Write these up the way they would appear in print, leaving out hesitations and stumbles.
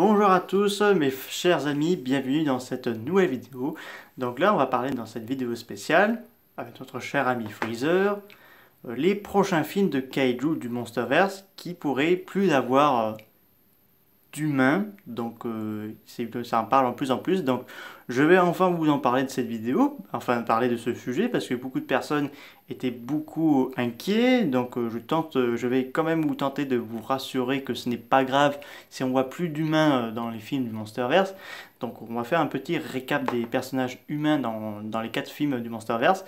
Bonjour à tous mes chers amis, bienvenue dans cette nouvelle vidéo. Donc là on va parler dans cette vidéo spéciale, avec notre cher ami Freezer, les prochains films de Kaiju du Monsterverse qui pourraient plus avoir d'humains, donc ça en parle en plus, donc je vais enfin vous en parler de cette vidéo, enfin parler de ce sujet, parce que beaucoup de personnes étaient beaucoup inquiets, donc je vais quand même vous tenter de vous rassurer que ce n'est pas grave si on voit plus d'humains dans les films du Monsterverse. Donc on va faire un petit récap des personnages humains dans les 4 films du Monsterverse.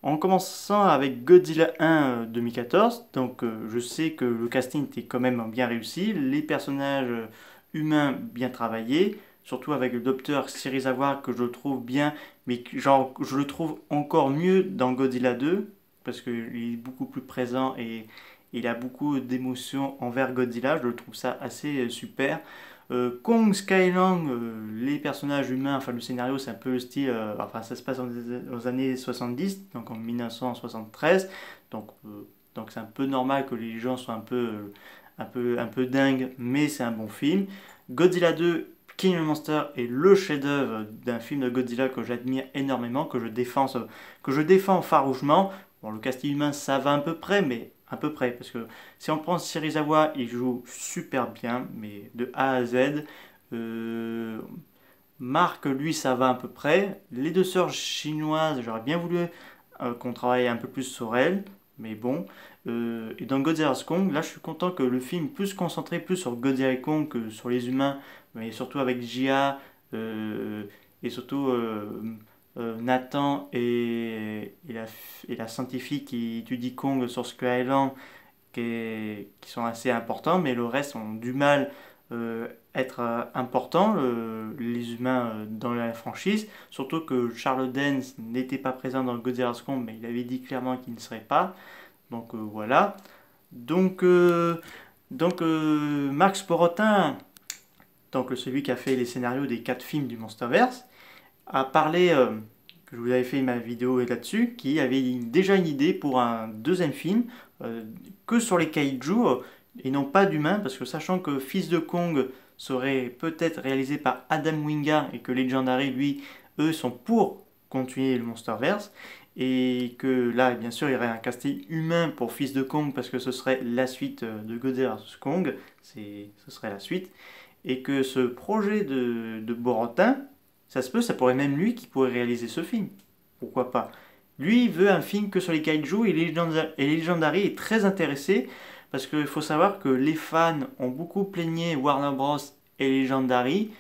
En commençant avec Godzilla 1 2014, donc je sais que le casting était quand même bien réussi, les personnages humains bien travaillés, surtout avec le docteur Serizawa que je trouve bien, mais genre je le trouve encore mieux dans Godzilla 2, parce qu'il est beaucoup plus présent et il a beaucoup d'émotions envers Godzilla, je le trouve ça assez super. Kong, Skylang, les personnages humains, enfin le scénario c'est un peu le style, enfin ça se passe aux années 70, donc en 1973, donc c'est un peu normal que les gens soient un peu dingues, mais c'est un bon film. Godzilla 2, King of Monsters est le chef-d'œuvre d'un film de Godzilla que j'admire énormément, que je défends farouchement. Bon, le casting humain ça va à peu près, mais à peu près, parce que si on prend Serizawa, il joue super bien, mais de A à Z. Euh, Marc, lui, ça va à peu près. Les deux sœurs chinoises, j'aurais bien voulu qu'on travaille un peu plus sur elles, mais bon. Et dans Godzilla's Kong, là, je suis content que le film puisse se concentrer plus sur Godzilla et Kong que sur les humains, mais surtout avec Jia et surtout Nathan et la scientifique qui étudie Kong sur Sky Island qui sont assez importants, mais le reste ont du mal être importants, les humains dans la franchise. Surtout que Charles Dance n'était pas présent dans Godzilla's Kong, mais il avait dit clairement qu'il ne serait pas. Donc voilà. Donc, Max Porotin, donc celui qui a fait les scénarios des 4 films du Monsterverse, a parlé, que je vous avais fait ma vidéo là-dessus, qui avait déjà une idée pour un deuxième film, que sur les kaiju, et non pas d'humains, parce que sachant que Fils de Kong serait peut-être réalisé par Adam Wingard, et que Legendary, lui, eux, sont pour continuer le Monsterverse, et que là, bien sûr, il y aurait un casting humain pour Fils de Kong, parce que ce serait la suite de Godzilla vs Kong, ce serait la suite, et que ce projet de Borotin, ça se peut, ça pourrait même lui qui pourrait réaliser ce film. Pourquoi pas? Lui, il veut un film que sur les kaiju et Legendary est très intéressé parce qu'il faut savoir que les fans ont beaucoup plaigné Warner Bros. Et Legendary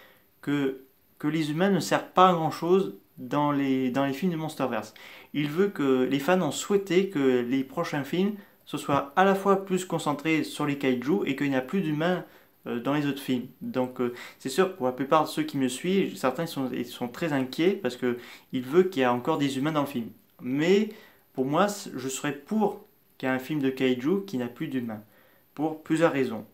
que les humains ne servent pas à grand chose dans les films de Monsterverse. Il veut que les fans ont souhaité que les prochains films ce soit à la fois plus concentré sur les kaiju et qu'il n'y a plus d'humains dans les autres films. Donc c'est sûr, pour la plupart de ceux qui me suivent, certains ils sont très inquiets parce qu'ils veulent qu'il y ait encore des humains dans le film. Mais pour moi, je serais pour qu'il y ait un film de kaiju qui n'a plus d'humains. Pour plusieurs raisons.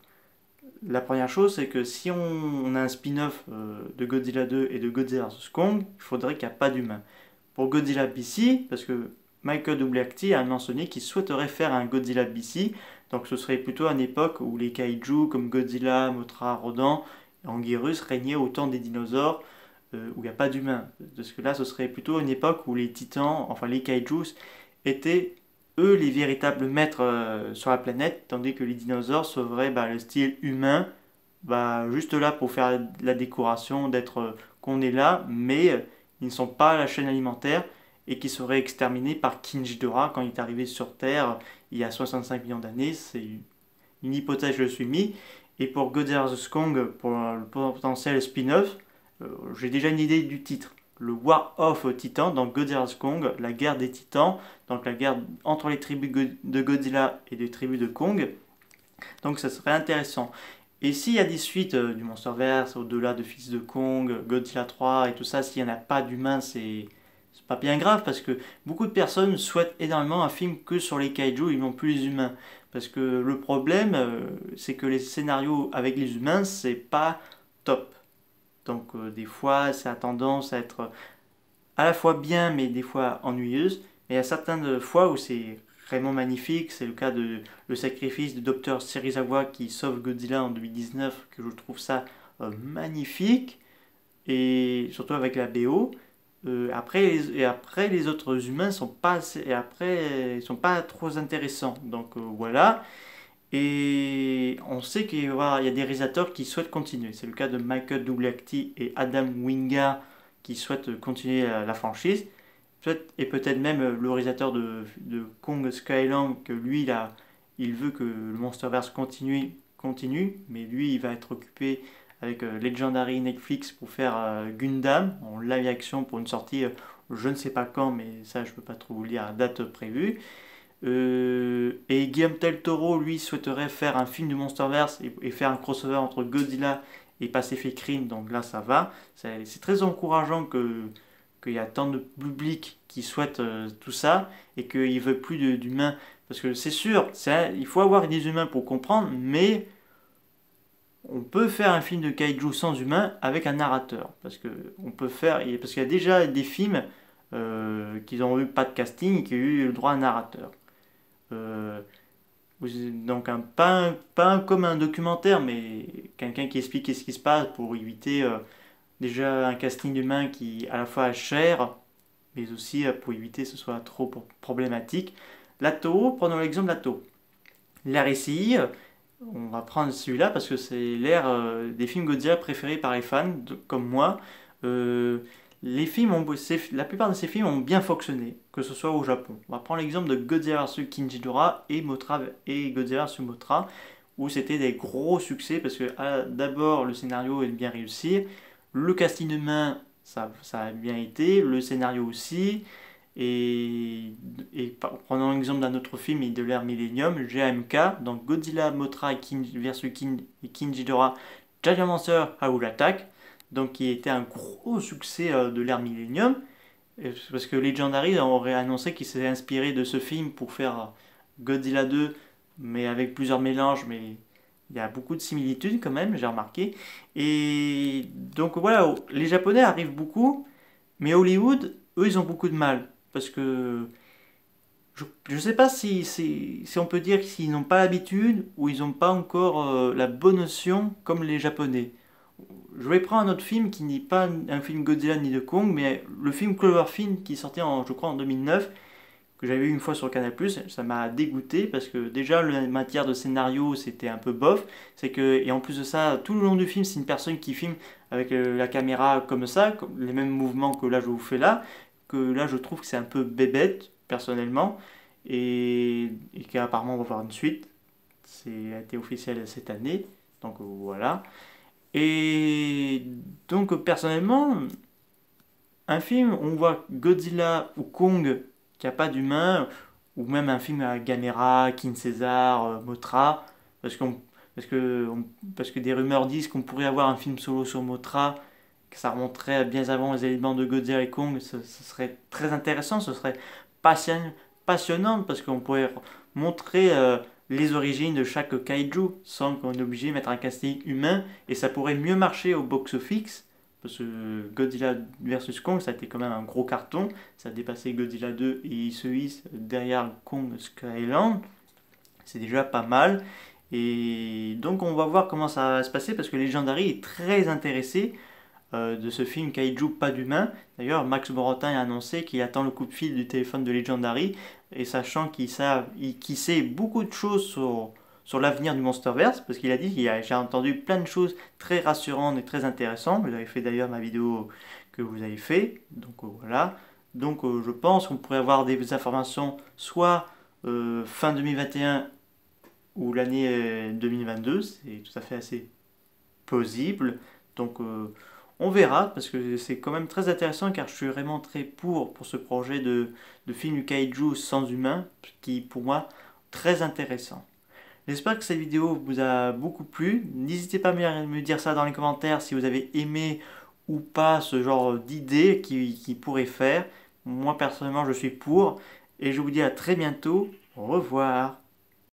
La première chose, c'est que si on a un spin-off de Godzilla 2 et de Godzilla vs Kong, il faudrait qu'il n'y ait pas d'humains. Pour Godzilla BC, parce que Michael Dougherty a mentionné qu'il souhaiterait faire un Godzilla BC, donc ce serait plutôt une époque où les kaiju comme Godzilla, Mothra, Rodan, Anguirus régnaient au temps des dinosaures, où il n'y a pas d'humains. Parce que là, ce serait plutôt une époque où les titans, enfin les kaijus, étaient eux les véritables maîtres sur la planète, tandis que les dinosaures seraient le style humain, juste là pour faire la décoration, d'être qu'on est là, mais ils ne sont pas à la chaîne alimentaire et qui seraient exterminés par King Ghidorah quand il est arrivé sur Terre il y a 65 millions d'années. C'est une hypothèse que je suis mis. Et pour Godzilla vs Kong, pour le potentiel spin-off, j'ai déjà une idée du titre. Le War of Titan dans Godzilla vs Kong, la guerre des titans, donc la guerre entre les tribus de Godzilla et les tribus de Kong. Donc ça serait intéressant. Et s'il y a des suites du Monsterverse, au-delà de Fils de Kong, Godzilla 3 et tout ça, s'il n'y en a pas d'humains, c'est pas bien grave parce que beaucoup de personnes souhaitent énormément un film que sur les kaiju et non plus les humains. Parce que le problème, c'est que les scénarios avec les humains, c'est pas top. Donc des fois, ça a tendance à être à la fois bien, mais des fois ennuyeuse. Mais il y a certaines fois où c'est vraiment magnifique. C'est le cas de le sacrifice de Dr. Serizawa qui sauve Godzilla en 2019, que je trouve ça magnifique, et surtout avec la BO. Après, les autres humains sont pas trop intéressants. Donc voilà. Et on sait qu'il voilà, y a des réalisateurs qui souhaitent continuer. C'est le cas de Michael Dougherty et Adam Wingard qui souhaitent continuer la franchise. Et peut-être même le réalisateur de Kong Skull Island, que lui, il veut que le Monsterverse continue, mais lui, il va être occupé avec Legendary Netflix pour faire Gundam en live action pour une sortie, je ne sais pas quand, mais ça, je ne peux pas trop vous le dire, à date prévue. Et Guillermo del Toro, lui, souhaiterait faire un film du Monsterverse et faire un crossover entre Godzilla et Pacific Rim, donc là, ça va. C'est très encourageant qu'il y a tant de public qui souhaite tout ça et qu'il ne veut plus d'humains. Parce que c'est sûr, il faut avoir des humains pour comprendre, mais on peut faire un film de kaiju sans humains avec un narrateur. Parce qu'il y a déjà des films qui n'ont eu pas de casting et qui ont eu le droit à un narrateur. Euh, donc comme un documentaire, mais quelqu'un qui explique ce qui se passe pour éviter déjà un casting humain qui à la fois est cher, mais aussi pour éviter que ce soit trop problématique. Lato, prenons l'exemple de Lato. L'ère SCI, on va prendre celui-là parce que c'est l'ère des films Godzilla préférés par les fans, comme moi. La plupart de ces films ont bien fonctionné, que ce soit au Japon. On va prendre l'exemple de Godzilla vs King Ghidorah et Godzilla vs Mothra, où c'était des gros succès parce que d'abord le scénario est bien réussi, le casting humain ça a bien été, le scénario aussi, prenons l'exemple d'un autre film de l'ère Millennium, GMK, donc Godzilla, Mothra vs King Ghidorah, Giant Monster Howl Attack, donc qui était un gros succès de l'ère Millennium, parce que Legendary aurait annoncé qu'il s'est inspiré de ce film pour faire Godzilla 2, mais avec plusieurs mélanges, mais il y a beaucoup de similitudes quand même, j'ai remarqué. Et donc voilà, les Japonais arrivent beaucoup, mais Hollywood, eux, ils ont beaucoup de mal, parce que je ne sais pas si on peut dire s'ils n'ont pas l'habitude ou ils n'ont pas encore la bonne notion comme les Japonais. Je vais prendre un autre film qui n'est pas un film Godzilla ni de Kong, mais le film Cloverfield qui est sorti je crois en 2009, que j'avais vu une fois sur Canal+, ça m'a dégoûté parce que déjà la matière de scénario c'était un peu bof, et en plus de ça, tout le long du film c'est une personne qui filme avec la caméra comme ça, les mêmes mouvements que là je vous fais là, que là je trouve que c'est un peu bébête personnellement, et qu'apparemment on va voir une suite, c'est a été officiel cette année, donc voilà. Et donc personnellement, un film où on voit Godzilla ou Kong qui a pas d'humain, ou même un film à Gamera, King César, Mothra, parce, qu'on, parce que des rumeurs disent qu'on pourrait avoir un film solo sur Mothra, que ça remonterait bien avant les éléments de Godzilla et Kong, ce serait très intéressant, ce serait passionnant, parce qu'on pourrait montrer les origines de chaque kaiju sans qu'on est obligé de mettre un casting humain, et ça pourrait mieux marcher au box-office. Parce que Godzilla vs Kong, ça a été quand même un gros carton. Ça a dépassé Godzilla 2 et il se hisse derrière Kong Skull Island. C'est déjà pas mal. Et donc on va voir comment ça va se passer parce que Legendary est très intéressé de ce film Kaiju pas d'humain. D'ailleurs, Max Borotin a annoncé qu'il attend le coup de fil du téléphone de Legendary. Et sachant qu'il sait beaucoup de choses sur l'avenir du Monsterverse, parce qu'il a dit, j'ai entendu plein de choses très rassurantes et très intéressantes. Vous avez fait d'ailleurs ma vidéo que vous avez fait, donc voilà. Donc je pense qu'on pourrait avoir des informations soit fin 2021 ou l'année 2022, c'est tout à fait assez possible. Donc on verra, parce que c'est quand même très intéressant, car je suis vraiment très pour ce projet de film kaiju sans humain, qui pour moi très intéressant. J'espère que cette vidéo vous a beaucoup plu. N'hésitez pas à me dire ça dans les commentaires si vous avez aimé ou pas ce genre d'idée qui pourrait faire. Moi personnellement je suis pour. Et je vous dis à très bientôt. Au revoir.